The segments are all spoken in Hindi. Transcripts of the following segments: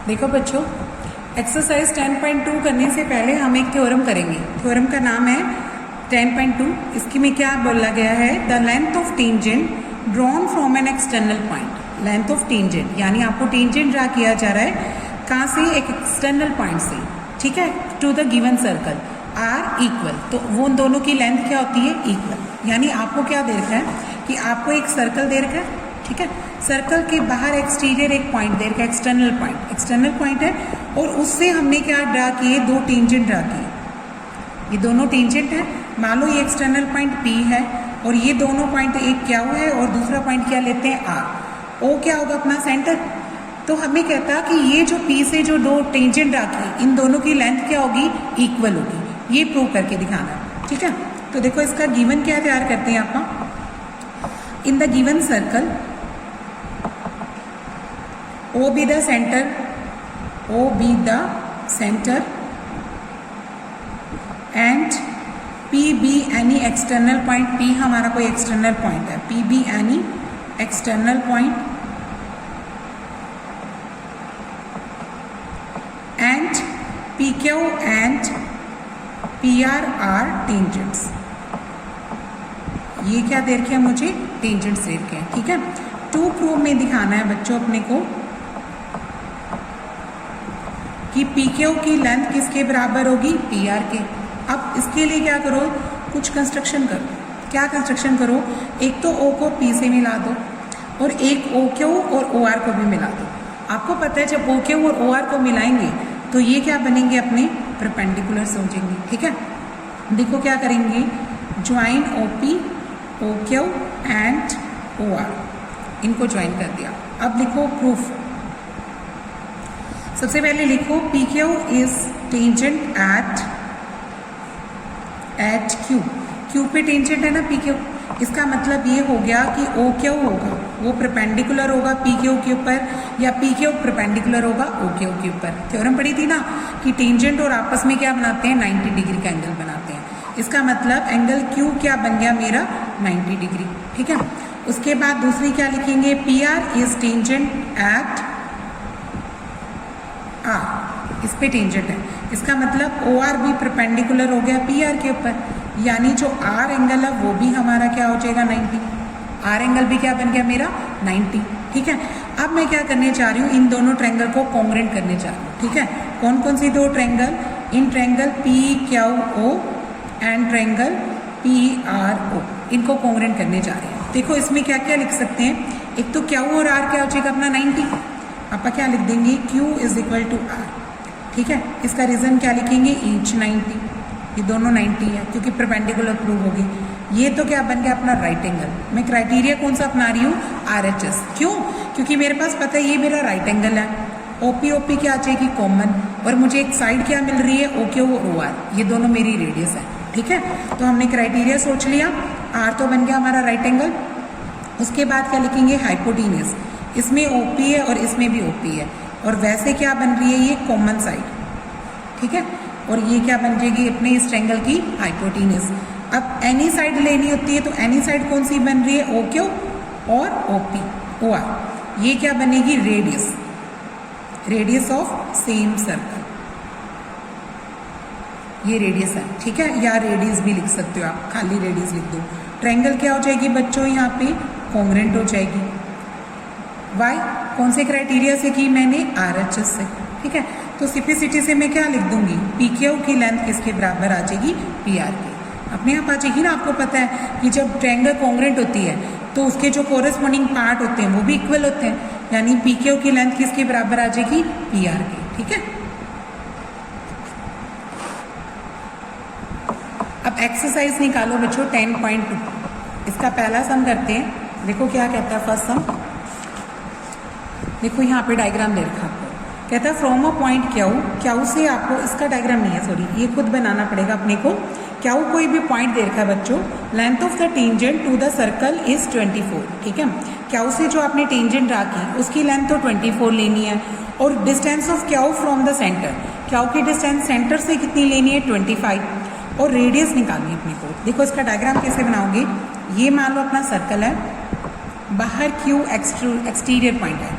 देखो बच्चों, एक्सरसाइज 10.2 करने से पहले हम एक थ्योरम करेंगे। थ्योरम का नाम है 10.2। इसकी में क्या बोला गया है, the length of tangent drawn from an external point. Length of tangent यानी आपको टेंजेंट ड्रा किया जा रहा है कहाँ से, एक एक्सटर्नल पॉइंट से, ठीक है, to the given circle are equal. तो वो दोनों की लेंथ क्या होती है, इक्वल। यानी आपको क्या दे रखा है कि आपको एक सर्कल दे रखा है, ठीक है, सर्कल के बाहर एक्सटीरियर एक पॉइंट दे रखा है, एक्सटर्नल पॉइंट है, और उससे हमने क्या ड्रा किए, दो टेंजेंट ड्रा किए। ये दोनों टेंजेंट है, मान लो ये एक्सटर्नल पॉइंट P है और ये दोनों पॉइंट, एक क्या है और दूसरा पॉइंट क्या लेते हैं, R। O क्या होगा, अपना सेंटर। तो हमें कहता है कि ये जो P से जो दो टेंजेंट ड्रा किए, इन दोनों की लेंथ क्या होगी, इक्वल होगी। ये प्रूव करके दिखाना है, ठीक है। तो देखो इसका गिवन क्या तैयार करते हैं आप, in the given circle O be the center and P be any external point। P हमारा कोई एक्सटर्नल पॉइंट है, P be any external point and PQ and PR are tangents। ये क्या दे रखे हैं मुझे, टेंजेंट्स दे रखे हैं, ठीक है। टू प्रूव में दिखाना है बच्चों अपने को कि PQ की लेंथ किसके बराबर होगी, PR के। अब इसके लिए क्या करो, कुछ कंस्ट्रक्शन करो। क्या कंस्ट्रक्शन करो, एक तो O को P से मिला दो और एक OQ और OR को भी मिला दो। आपको पता है जब OQ और OR को मिलाएंगे तो ये क्या बनेंगे, अपने परपेंडिकुलर हो जाएंगे, ठीक है। देखो क्या करेंगे, join OP OQ and OR, इनको ज्वाइन कर दिया। अब लिखो प्रूफ। सबसे पहले लिखो PQ is tangent eight Q पे टेंजेंट है ना PQ। इसका मतलब ये हो गया कि OQ होगा वो परपेंडिकुलर होगा PQ के ऊपर, या PQ परपेंडिकुलर होगा OQ के ऊपर। थ्योरम पढ़ी थी ना कि टेंजेंट और आपस में क्या बनाते हैं, 90 डिग्री का एंगल बनाते हैं। इसका मतलब एंगल Q क्या बन गया मेरा, 90 डिग्री, ठीक है। उसके बाद दूसरी क्या लिखेंगे, PR is tangent eight R। इस पे टेंजेंट है, इसका मतलब OR भी परपेंडिकुलर हो गया PR के ऊपर, यानी जो R एंगल है वो भी हमारा क्या हो जाएगा, 90। R एंगल भी क्या बन गया मेरा, 90, ठीक है। अब मैं क्या करने जा रही हूँ, इन दोनों ट्रायंगल को कॉन्ग्रुएंट करने जा रही हूँ, ठीक है। कौन कौन सी दो triangle, in triangle PQO and triangle PRO, इनको कॉन्ग्रुएंट करने जा रहे हैं। देखो इसमें क्या क्या लिख सकते हैं, एक तो Q और R क्या हो जाएगा अपना 90। आप क्या लिख देंगे, Q is equal to R, ठीक है। इसका रीजन क्या लिखेंगे, ईच 90, ये दोनों 90 है क्योंकि परपेंडिकुलर प्रूव होगी। ये तो क्या बन गया अपना राइट एंगल। मैं क्राइटेरिया कौन सा अपना रही हूँ, RHS। क्यों, क्योंकि मेरे पास पता है ये मेरा राइट एंगल है। OP क्या आ जाएगी, कॉमन, और मुझे एक साइड क्या मिल रही है, OQ और OR, ये दोनों मेरी रेडियस है, ठीक है। तो हमने क्राइटेरिया सोच लिया, R तो बन गया हमारा राइट एंगल। उसके बाद क्या लिखेंगे, हाइपोटेन्यूज। इसमें OP है और इसमें भी OP है, और वैसे क्या बन रही है, ये कॉमन साइड, ठीक है। और ये क्या बन जाएगी अपने इस ट्रायंगल की हाइपोटेन्यूज। अब एनी साइड लेनी होती है तो एनी साइड कौन सी बन रही है, OQ और OR। ये क्या बनेगी, रेडियस ऑफ सेम सर्कल, ये रेडियस है, ठीक है, या रेडियस भी लिख सकते हो आप, खाली रेडियस लिख दो। ट्रायंगल क्या हो जाएगी बच्चों, यहाँ पे कॉन्ग्रुएंट हो जाएगी। वाई, कौन से क्राइटेरिया से की मैंने, RHS से, ठीक है। तो सिंप्लिसिटी से मैं क्या लिख दूंगी, PQ की लेंथ किसके बराबर आ जाएगी, PR के। अपने आप आ जाएगी ना। आपको पता है कि जब ट्रायंगल कॉन्ग्रुएंट होती है तो उसके जो कोरेस्पॉन्डिंग पार्ट होते हैं वो भी इक्वल होते हैं, यानी PQ की लेंथ किसके बराबर आ जाएगी, PR के, ठीक है। अब एक्सरसाइज निकालो बच्चों 10.2। इसका पहला सम करते हैं। देखो क्या कहता है फर्स्ट सम, देखो यहाँ पे डायग्राम दे रखा आपको। कहता है फ्रॉम अ पॉइंट Q से आपको, इसका डायग्राम नहीं है सॉरी, ये खुद बनाना पड़ेगा अपने को। Q कोई भी पॉइंट दे रखा है बच्चों, length of the tangent to the circle is 24, ठीक है। Q से जो आपने टेंजेंट ड्रा की उसकी लेंथ तो 24 लेनी है, और distance of Q from the centre, Q की डिस्टेंस सेंटर से कितनी लेनी है, 25, और रेडियस निकालनी है अपने को। देखो इसका डायग्राम कैसे बनाओगे, ये मान लो अपना सर्कल है, बाहर Q एक्सटीरियर पॉइंट है,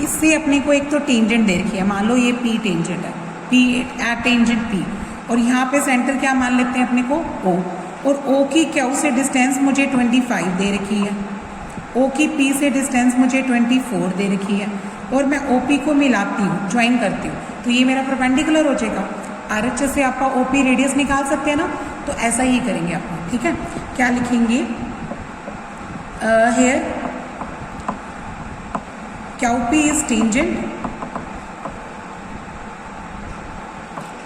इससे अपने को एक तो टेंजेंट दे रखी है, मान लो ये पी टेंजेंट है, पी एट टेंजेंट पी, और यहाँ पे सेंटर क्या मान लेते हैं अपने को ओ, और ओ की क्यू से डिस्टेंस मुझे 25 दे रखी है, ओ की पी से डिस्टेंस मुझे 24 दे रखी है, और मैं ओ पी को मिलाती हूँ, ज्वाइन करती हूँ, तो ये मेरा परपेंडिकुलर हो जाएगा। आरएचएस से आप ओ पी रेडियस निकाल सकते हैं ना, तो ऐसा ही करेंगे आप, ठीक है। क्या लिखेंगे here Q P is tangent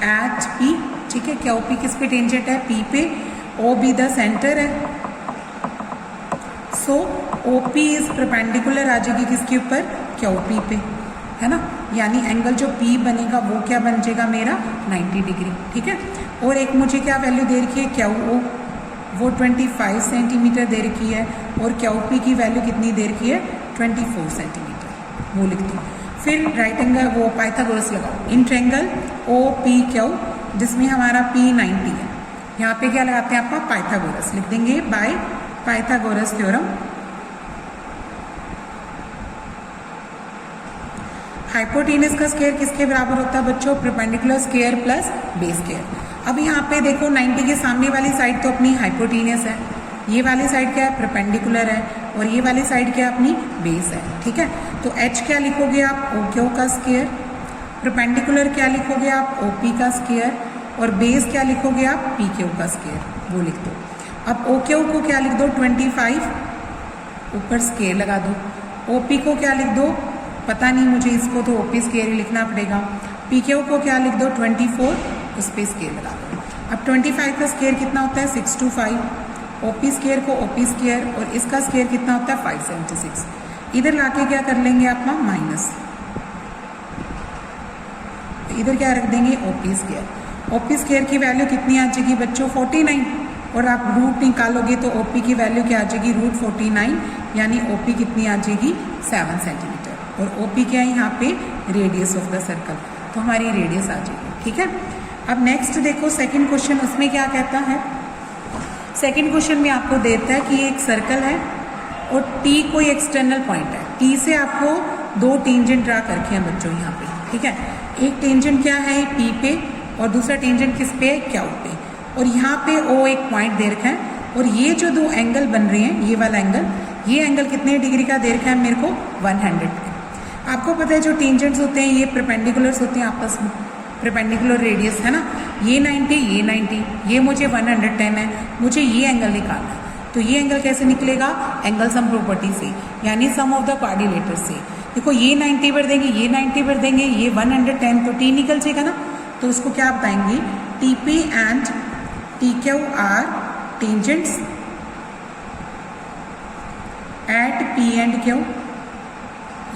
at P, ठीक है। क्यू पी किस पे टेंजेंट है, पी पे, ओ बी द सेंटर है, सो ओ पी इज परपेंडिकुलर आ जाएगी किसके ऊपर, क्यू पी पे, है ना। यानी एंगल जो पी बनेगा वो क्या बन जाएगा मेरा 90 डिग्री, ठीक है। और एक मुझे क्या वैल्यू दे रखी है क्यू ओ, वो 25 सेंटीमीटर दे रखी है, और क्यू पी की वैल्यू कितनी दे रखी है 24 सेंटीमीटर, वो लिख दो। फिर राइट एंगल वो पाइथागोरस लगाओ, in triangle O P Q जिसमें हमारा पी 90 है, यहाँ पे क्या लगाते हैं आप पाइथागोरस लिख देंगे बाय पाइथागोरस थ्योरम। हाइपोटेनस का स्क्वायर किसके बराबर होता है बच्चों, perpendicular square plus base square. अब यहाँ पे देखो 90 के सामने वाली साइड तो अपनी हाइपोटेनस है, ये वाली साइड क्या है परपेंडिकुलर है, और ये वाली साइड क्या अपनी बेस है, ठीक है। तो h क्या लिखोगे आप ओ क्यू का स्क्वायर, परपेंडिकुलर क्या लिखोगे आप ओ पी का स्क्वायर, और बेस क्या लिखोगे आप पी क्यू का स्क्वायर, वो लिख दो। अब ओ क्यू को क्या लिख दो 25, ऊपर स्क्वायर लगा दो, ओ पी को क्या लिख दो, पता नहीं मुझे, इसको तो ओ पी स्क्वायर ही लिखना पड़ेगा, पी क्यू को क्या लिख दो 24, उस पर स्क्वायर लगा दो। अब 25 का स्क्वायर कितना होता है 625, ओ पी स्क्वायर को ओ पी स्क्वायर, और इसका स्क्वायर कितना होता है 576, इधर लाके क्या कर लेंगे आप माइनस, इधर क्या रख देंगे O P square. O P square की वैल्यू कितनी आ जाएगी बच्चों 49, और आप रूट निकालोगे तो ओ पी की वैल्यू क्या आ जाएगी रूट 49, यानी ओ पी कितनी आ जाएगी 7 सेंटीमीटर, और ओ पी क्या है यहाँ पे रेडियस ऑफ द सर्कल, तो हमारी रेडियस आ जाएगी, ठीक है। अब नेक्स्ट देखो सेकंड क्वेश्चन, उसमें क्या कहता है, सेकंड क्वेश्चन में आपको देता है कि एक सर्कल है और टी कोई एक्सटर्नल पॉइंट है, टी से आपको दो टेंजेंट ड्रा करके हैं बच्चों यहाँ पे, ठीक है। एक टेंजेंट क्या है पी पे, और दूसरा टेंजेंट किस पे क्यू पे, और यहाँ पे ओ एक पॉइंट दे रखा है, और ये जो दो एंगल बन रहे हैं, ये वाला एंगल, ये एंगल कितने डिग्री का दे रखा है मेरे को 100। आपको पता है जो टेंजेंट्स होते हैं ये परपेंडिकुलर्स होते हैं आपस में, परपेंडिकुलर रेडियस है ना, ये 90 ये 90, ये मुझे 110 है, मुझे ये एंगल निकालना है, तो ये एंगल कैसे निकलेगा, एंगल सम प्रॉपर्टी से, यानी सम ऑफ द क्वाड्रिलेटर से। देखो ये 90 भर देंगे, ये 90 भर देंगे, ये 110, तो टी निकल जाएगा ना, तो उसको क्या बताएंगे, T P and T Q are tangents at P and Q,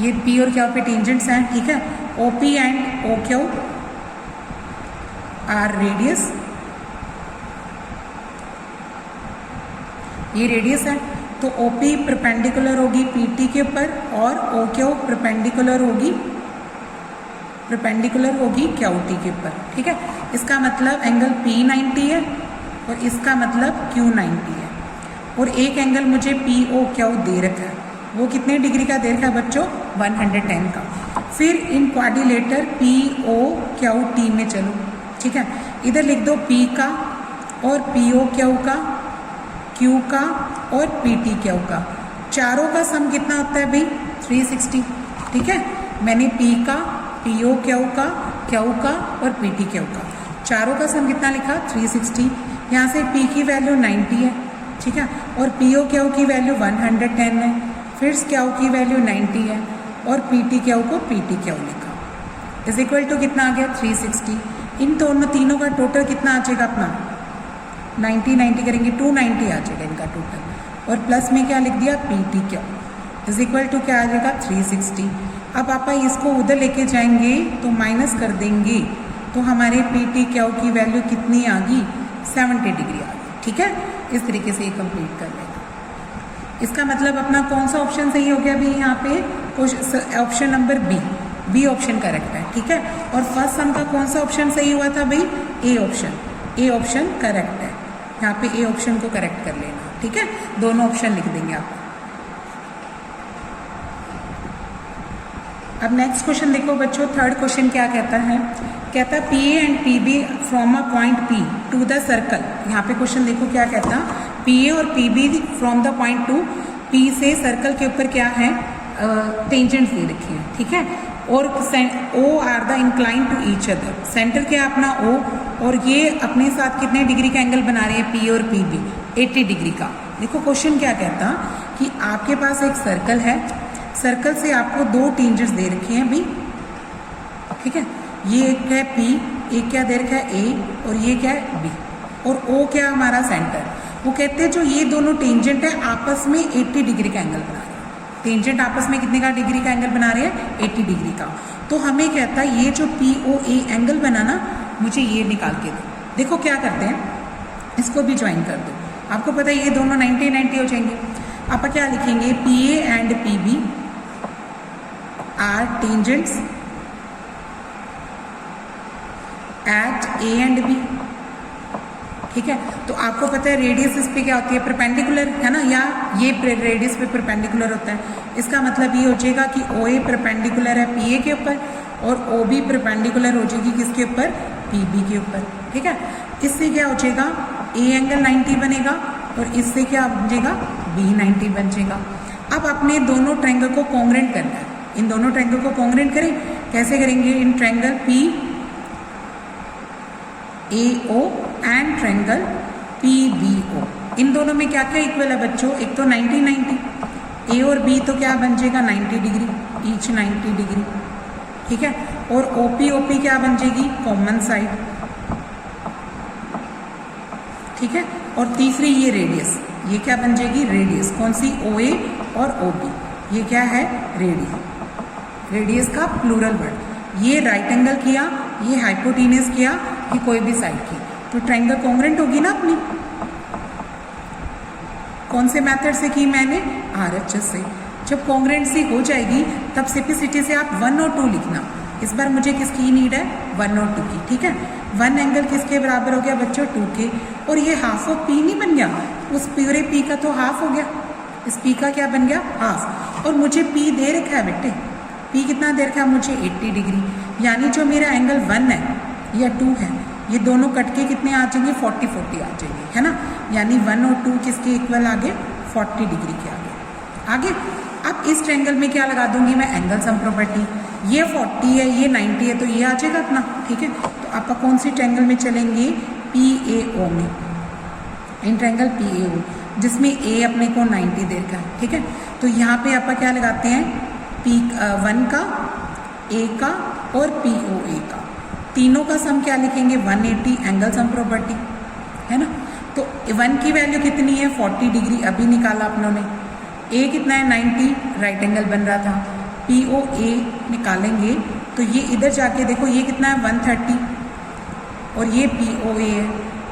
ये पी और क्यू पे टेंजेंट्स हैं, ठीक है। O P and O Q are radius, ये रेडियस है, तो ओ पी परपेंडिकुलर होगी पी टी के ऊपर, और ओ क्यू परपेंडिकुलर होगी क्यू टी के ऊपर, ठीक है। इसका मतलब एंगल पी 90 है, और इसका मतलब क्यू 90 है, और एक एंगल मुझे पी ओ क्यू दे रखा है, वो कितने डिग्री का दे रखा है बच्चों 110 का। फिर इन quadrilateral P O Q T में चलो, ठीक है, इधर लिख दो पी का और पी ओ क्यू का, क्यू का और पी टी क्यू का, चारों का सम कितना होता है भाई 360, ठीक है। मैंने पी का, पी ओ क्यू का, क्यू का और पी टी क्यू का, चारों का सम कितना लिखा 360। यहाँ से पी की वैल्यू 90 है, ठीक है, और पी ओ क्यू की वैल्यू 110 है, फिर क्यू की वैल्यू 90 है, और पी टी क्यू को पी टी क्यू लिखा, इज इक्वल टू कितना आ गया 360। इन दोनों तीनों का टोटल कितना आ जाएगा अपना 90 करेंगे 290 आ जाएगा इनका टोटल, और प्लस में क्या लिख दिया P T Q is equal to क्या आ जाएगा 360। अब आप इसको उधर लेके जाएंगे तो माइनस कर देंगे, तो हमारे पी टी क्यू की वैल्यू कितनी आ गई 70 डिग्री आ गई, ठीक है। इस तरीके से ये कंप्लीट कर लेंगे। इसका मतलब अपना कौन सा ऑप्शन सही हो गया अभी यहाँ पे, option number B option correct है, ठीक है। और फर्स्ट सम का कौन सा ऑप्शन सही हुआ था भाई, ए ऑप्शन करेक्ट है, यहाँ पे ए ऑप्शन को करेक्ट कर लेना, ठीक है। दोनों ऑप्शन लिख देंगे आप। अब नेक्स्ट क्वेश्चन देखो बच्चों, थर्ड क्वेश्चन क्या कहता है, कहता है P A and P B from a point P to the circle. यहाँ पे क्वेश्चन देखो क्या कहता, पी ए और P B from the point to P से सर्कल के ऊपर क्या है, टेंजेंट्स दे रखी है, ठीक है, और O R the incline to each other, centre क्या अपना ओ, और ये अपने साथ कितने डिग्री का एंगल बना रहे हैं पी और पी बी, 80 डिग्री का। देखो क्वेश्चन क्या कहता कि आपके पास एक सर्कल है, सर्कल से आपको दो टेंजेंट्स दे रखे हैं बी, ठीक है, ये एक है पी, एक क्या दे रखा है ए, और ये क्या है बी, और ओ क्या हमारा सेंटर। वो कहते हैं जो ये दोनों टेंजेंट है आपस में 80 डिग्री का एंगल बना रहे हैं, टेंजेंट आपस में कितने का डिग्री का एंगल बना रहे हैं, 80 डिग्री का। तो हमें कहता है ये जो पी ओ ए एंगल बनाना, मुझे ये निकाल के दो। देखो क्या करते हैं, इसको भी ज्वाइन कर दो, आपको पता है ये दोनों 90-90 हो जाएंगे। आप क्या लिखेंगे, P A and P B are tangents at A and B, ठीक है। तो आपको पता है रेडियस इस पे क्या होती है, परपेंडिकुलर है ना, या ये रेडियस पे परपेंडिकुलर होता है। इसका मतलब ये हो जाएगा कि ओ ए परपेंडिकुलर है पी ए के ऊपर, और ओ बी परपेंडिकुलर हो जाएगी किसके ऊपर, पी बी के ऊपर, ठीक है। इससे क्या हो जाएगा, ए एंगल 90 बनेगा, और इससे क्या बन जाएगा, बी 90 बन जाएगा। अब अपने दोनों ट्रायंगल को कॉन्ग्रुएंट करना है, इन दोनों ट्रायंगल को कॉन्ग्रुएंट करें, कैसे करेंगे, इन triangle P A O and triangle P B O, इन दोनों में क्या क्या इक्वल है बच्चों, एक तो 90-90, ए और बी तो क्या बन जाएगा 90 डिग्री, ईच 90 डिग्री, ठीक है, और ओपी ओपी क्या बन जाएगी, कॉमन साइड, ठीक है, और तीसरी ये रेडियस, ये क्या बन जाएगी, रेडियस कौन सी, ओ ए और ओ बी, ये क्या है, रेडियस, रेडियस का प्लूरल वर्ड, ये राइट एंगल किया, ये हाइपोटेन्यूज किया, ये कोई भी साइड की, तो ट्रायंगल कॉन्ग्रुएंट होगी ना अपनी। कौन से मेथड से की मैंने, आरएचएस से। जब कॉन्ग्रुएंसी हो जाएगी तब सिंपलिसिटी से आप 1 और 2 लिखना। इस बार मुझे किसकी नीड है, 1 और 2 की, ठीक है। 1 एंगल किसके बराबर हो गया बच्चों, 2 के, और ये हाफ ऑफ पी नहीं बन गया, उस पूरे पी का तो हाफ हो गया, इस पी का क्या बन गया, हाफ, और मुझे पी दे रखा है बेटे, पी कितना दे रखा है मुझे, 80 डिग्री, यानी जो मेरा एंगल 1 है या 2 है, ये दोनों कट के कितने आ जाएंगे, 40-40 आ जाएंगे, है ना, यानी 1 और 2 किसके इक्वल आगे, 40 डिग्री के आगे। अब इस ट्रायंगल में क्या लगा दूंगी मैं, एंगल सम प्रॉपर्टी, ये 40 है, ये 90 है, तो ये आ जाएगा अपना, ठीक है। तो आप कौन सी ट्रायंगल में चलेंगे, पी ए ओ में, इन ट्रायंगल पी ए ओ, जिसमें ए अपने को 90 दे रखा है, ठीक है। तो यहाँ पे आप क्या लगाते हैं, पी 1 का, ए का और पी ओ ए का, तीनों का सम क्या लिखेंगे, 180, एंगल सम प्रॉपर्टी, है ना। तो 1 की वैल्यू कितनी है, 40 डिग्री, अभी निकाला अपनों ने, ए कितना है 90, राइट एंगल बन रहा था, पी ओ ए निकालेंगे तो ये इधर जाके देखो ये कितना है 130, और ये पी ओ ए है,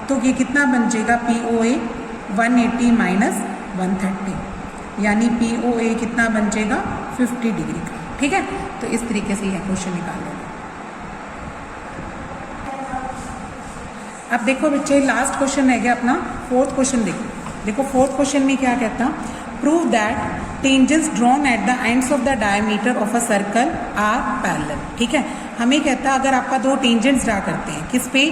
तो ये कितना बन जाएगा, पी ओ ए 180 माइनस 130, यानी पी ओ ए कितना बन जाएगा 50 डिग्री का, ठीक है। तो इस तरीके से यह क्वेश्चन निकाल लेंगे। अब देखो बच्चे लास्ट क्वेश्चन रह गया अपना, फोर्थ क्वेश्चन देखो फोर्थ क्वेश्चन में क्या कहता, prove that tangents drawn at the ends of the diameter of a circle are parallel, ठीक है। हमें कहता अगर आपका दो टेंजेंट्स ड्रा करते हैं किस पे,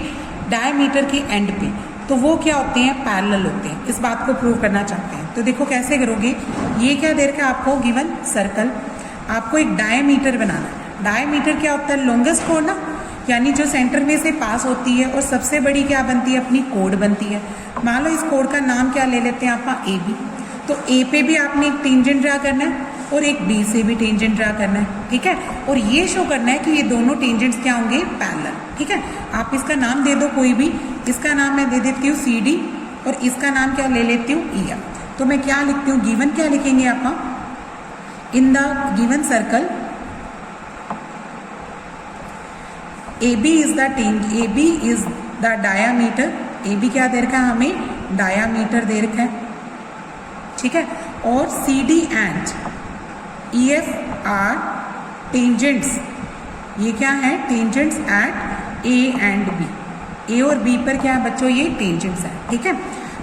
डायमीटर के एंड पे, तो वो क्या होते हैं, पैरेलल होते हैं। इस बात को प्रूव करना चाहते हैं, तो देखो कैसे करोगे, ये क्या दे रखा है आपको, गिवन सर्कल, आपको एक डायमीटर बनाना है। डायमीटर क्या होता है, लॉन्गेस्ट कोड ना, यानी जो सेंटर में से पास होती है, और सबसे बड़ी क्या बनती है, अपनी कोड बनती है। मान लो इस कोड का नाम क्या ले लेते हैं आप, ए बी, तो ए पे भी आपने एक टेंजेंट ड्रा करना है, और एक बी से भी टेंजेंट ड्रा करना है, ठीक है। और ये शो करना है कि ये दोनों टेंजेंट्स क्या होंगे, पैरेलल, ठीक है। आप इसका नाम दे दो कोई भी, इसका नाम मैं दे देती हूँ सी डी, और इसका नाम क्या ले लेती हूँ ई एफ। तो मैं क्या लिखती हूँ, गिवन क्या लिखेंगे आप, in the given circle AB is the diameter, AB क्या दे रखा है हमें, डायामीटर दे रखा है, ठीक है। और CD and EF are tangents, ये क्या है, tangents at A and B, A और B पर क्या है बच्चों, ये टेंजेंट्स है, ठीक है।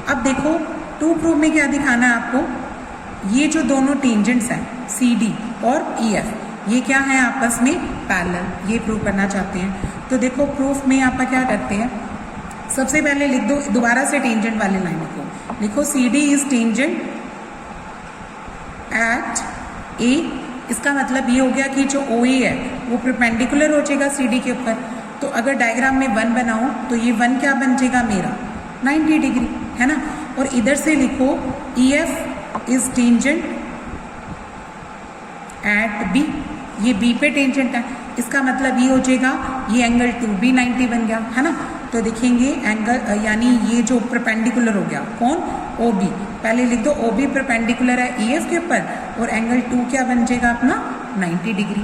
अब देखो टू प्रूव में क्या दिखाना है आपको, ये जो दोनों टेंजेंट्स हैं CD और EF, ये क्या है आपस में पैरेलल, ये प्रूव करना चाहते हैं। तो देखो प्रूफ में आप क्या करते हैं, सबसे पहले लिख दो, दोबारा से टेंजेंट वाली लाइन लिखो C D is tangent at A. इसका मतलब ये हो गया कि जो ओ ए है वो परपेंडिकुलर हो जाएगा सी डी के ऊपर। तो अगर डायग्राम में 1 बनाऊं तो ये 1 क्या बन जाएगा मेरा 90 डिग्री, है ना। और इधर से लिखो E F is tangent at B, ये बी पे टेंजेंट है। इसका मतलब ये हो जाएगा ये एंगल 2B 90 बन गया, है ना। तो देखेंगे एंगल यानी ये जो परपेंडिकुलर हो गया कौन, ओ बी। पहले लिख दो ओ बी परपेंडिकुलर है ई एफ के ऊपर और एंगल 2 क्या बन जाएगा अपना 90 डिग्री।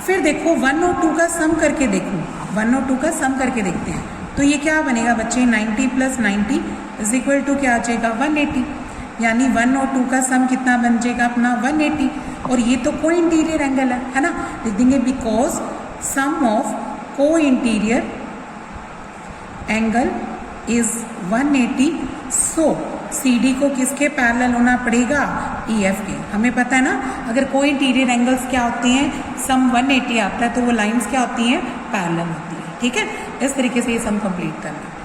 फिर देखो 1 और 2 का सम करके देखो, 1 और 2 का सम करके देखते हैं। तो ये क्या बनेगा बच्चे 90 + 90 इज इक्वल टू क्या आ जाएगा 180, यानी 1 और 2 का सम कितना बन जाएगा अपना 180। और ये तो को इंटीरियर एंगल है ना, लिख देंगे बिकॉज सम ऑफ को interior angle is 180। So C D को किसके पैरेलल होना पड़ेगा, ई एफ के। हमें पता है ना अगर कोई इंटीरियर एंगल्स क्या होते हैं, सम 180 आता है तो वो लाइंस क्या होती हैं, पैरेलल होती है। ठीक है, इस तरीके से ये सम कंप्लीट करना।